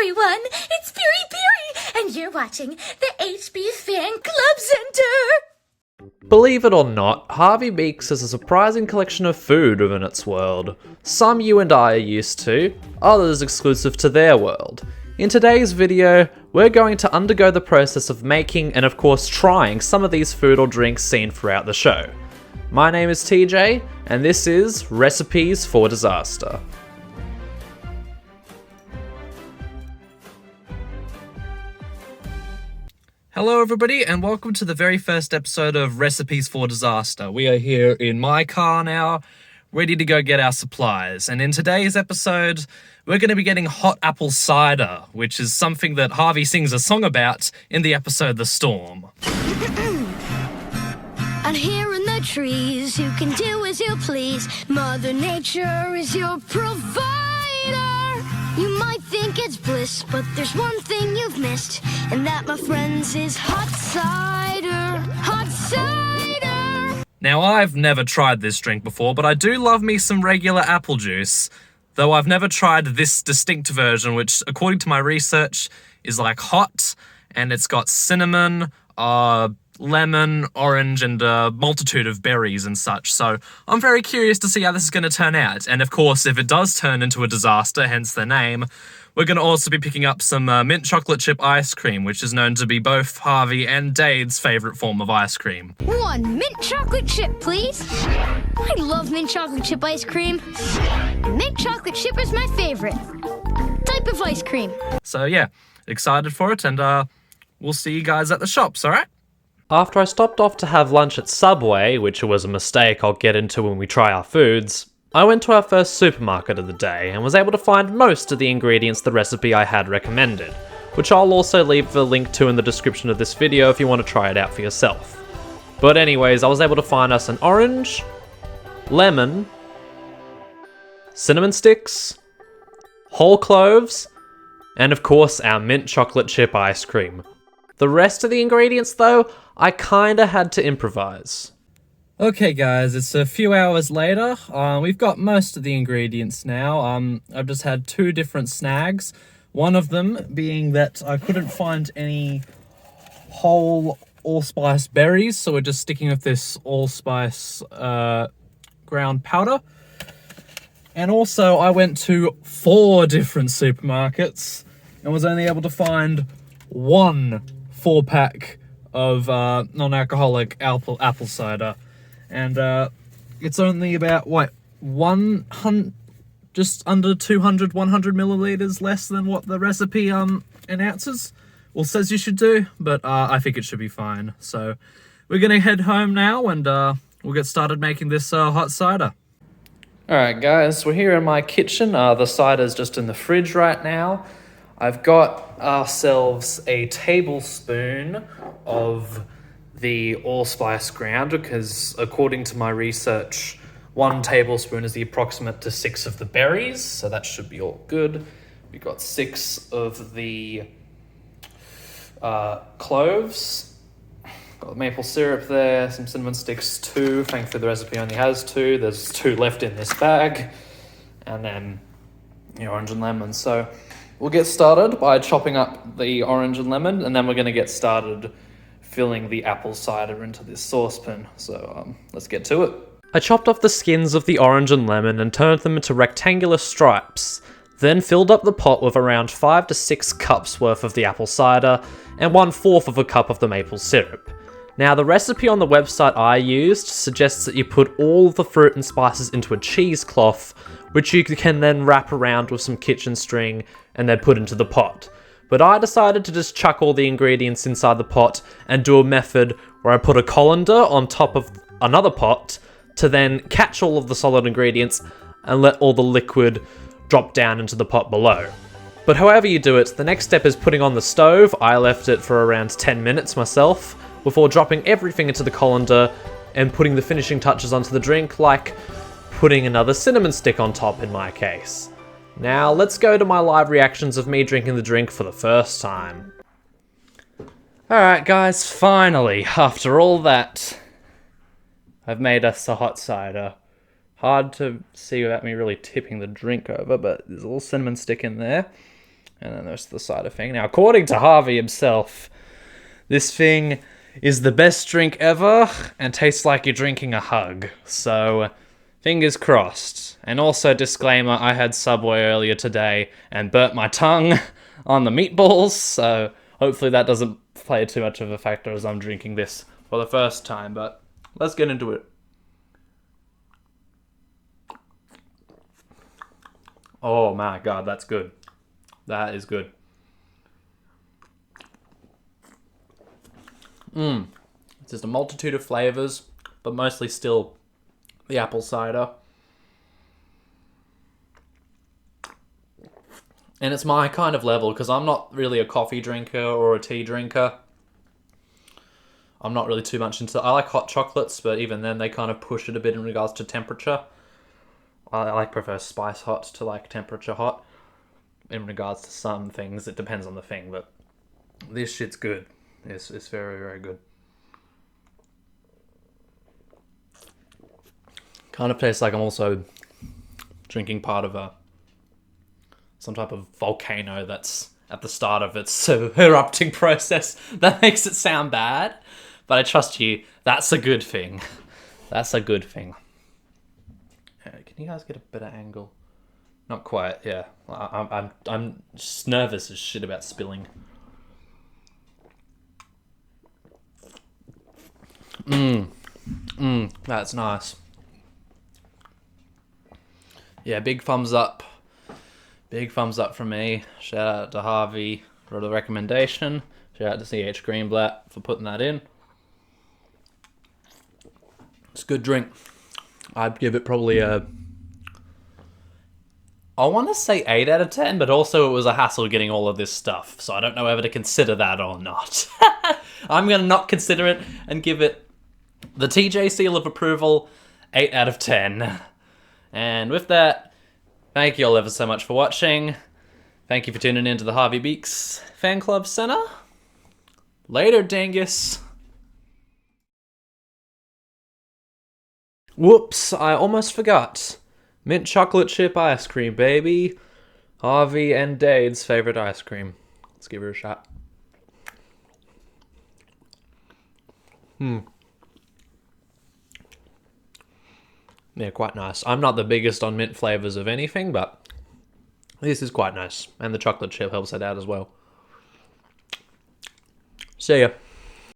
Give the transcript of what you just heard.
everyone, it's Piri Piri, and you're watching the HB Fan Club Center! Believe it or not, Harvey Beaks has a surprising collection of food within its world. Some you and I are used to, others exclusive to their world. In today's video, we're going to undergo the process of making and of course trying some of these food or drinks seen throughout the show. My name is TJ, and this is Recipes for Disaster. Hello everybody, and welcome to the very first episode of Recipes for Disaster. We are here in my car now, ready to go get our supplies. And in today's episode, we're going to be getting hot apple cider, which is something that Harvey sings a song about in the episode The Storm. And here in the trees, you can do as you please. Mother Nature is your provider. You might think it's bliss, but there's one thing you've missed, and that, my friends, is hot cider. Hot cider! Now, I've never tried this drink before, but I do love me some regular apple juice, though I've never tried this distinct version, which, according to my research, is like hot, and it's got cinnamon, lemon, orange, and a multitude of berries and such, so I'm very curious to see how this is going to turn out. And of course, if it does turn into a disaster, hence the name, we're going to also be picking up some mint chocolate chip ice cream, which is known to be both Harvey and Dade's favourite form of ice cream. One mint chocolate chip, please. I love mint chocolate chip ice cream. Mint chocolate chip is my favorite type of ice cream. So yeah, excited for it, and we'll see you guys at the shops, alright? After I stopped off to have lunch at Subway, which was a mistake I'll get into when we try our foods, I went to our first supermarket of the day and was able to find most of the ingredients the recipe I had recommended, which I'll also leave the link to in the description of this video if you want to try it out for yourself. But anyways, I was able to find us an orange, lemon, cinnamon sticks, whole cloves, and of course our mint chocolate chip ice cream. The rest of the ingredients, though, I kinda had to improvise. Okay guys, it's a few hours later. We've got most of the ingredients now. I've just had two different snags. One of them being that I couldn't find any whole allspice berries, so we're just sticking with this allspice ground powder. And also I went to 4 different supermarkets and was only able to find one 4-pack of non-alcoholic apple cider, and it's only about just under 100 milliliters less than what the recipe announces, well, says you should do, but I think it should be fine. So we're gonna head home now, and we'll get started making this hot cider. Alright guys, we're here in my kitchen. The cider's just in the fridge right now. I've got ourselves a tablespoon of the allspice ground, because according to my research, 1 tablespoon is the approximate to 6 of the berries, so that should be all good. We've got 6 of the cloves, got maple syrup there, some cinnamon sticks 2, thankfully the recipe only has 2, there's 2 left in this bag, and then the orange and lemon. So we'll get started by chopping up the orange and lemon, and then we're going to get started filling the apple cider into this saucepan. So let's get to it. I chopped off the skins of the orange and lemon and turned them into rectangular stripes, then filled up the pot with around 5 to 6 cups worth of the apple cider and 1/4 of a cup of the maple syrup. Now, the recipe on the website I used suggests that you put all of the fruit and spices into a cheesecloth, which you can then wrap around with some kitchen string and then put into the pot. But I decided to just chuck all the ingredients inside the pot and do a method where I put a colander on top of another pot to then catch all of the solid ingredients and let all the liquid drop down into the pot below. But however you do it, the next step is putting on the stove. I left it for around 10 minutes myself before dropping everything into the colander and putting the finishing touches onto the drink, like putting another cinnamon stick on top in my case. Now let's go to my live reactions of me drinking the drink for the first time. Alright guys, finally, after all that, I've made us a hot cider. Hard to see without me really tipping the drink over, but there's a little cinnamon stick in there. And then there's the cider thing. Now, according to Harvey himself, this thing is the best drink ever and tastes like you're drinking a hug. So, fingers crossed. And also, disclaimer, I had Subway earlier today and burnt my tongue on the meatballs, so hopefully that doesn't play too much of a factor as I'm drinking this for the first time, but let's get into it. Oh my god, that's good. That is good. It's just a multitude of flavors, but mostly still the apple cider. And it's my kind of level, because I'm not really a coffee drinker or a tea drinker. I'm not really too much into... I like hot chocolates, but even then they kind of push it a bit in regards to temperature. I prefer spice hot to like temperature hot. In regards to some things, it depends on the thing, but this shit's good. It's very, very good. Kind of tastes like I'm also drinking part of some type of volcano that's at the start of its erupting process. That makes it sound bad, but I trust you, that's a good thing. That's a good thing. Can you guys get a better angle? Not quite, yeah. I'm just nervous as shit about spilling. That's nice. Yeah, big thumbs up. Big thumbs up from me. Shout out to Harvey for the recommendation. Shout out to CH Greenblatt for putting that in. It's a good drink. I'd give it probably I want to say 8 out of 10, but also it was a hassle getting all of this stuff, so I don't know whether to consider that or not. I'm going to not consider it and give it the TJ seal of approval, 8 out of 10. And with that, thank you all ever so much for watching. Thank you for tuning in to the Harvey Beaks Fan Club Center. Later, dingus. Whoops, I almost forgot. Mint chocolate chip ice cream, baby. Harvey and Dade's favorite ice cream. Let's give her a shot. Yeah, quite nice. I'm not the biggest on mint flavors of anything, but this is quite nice. And the chocolate chip helps it out as well. See ya.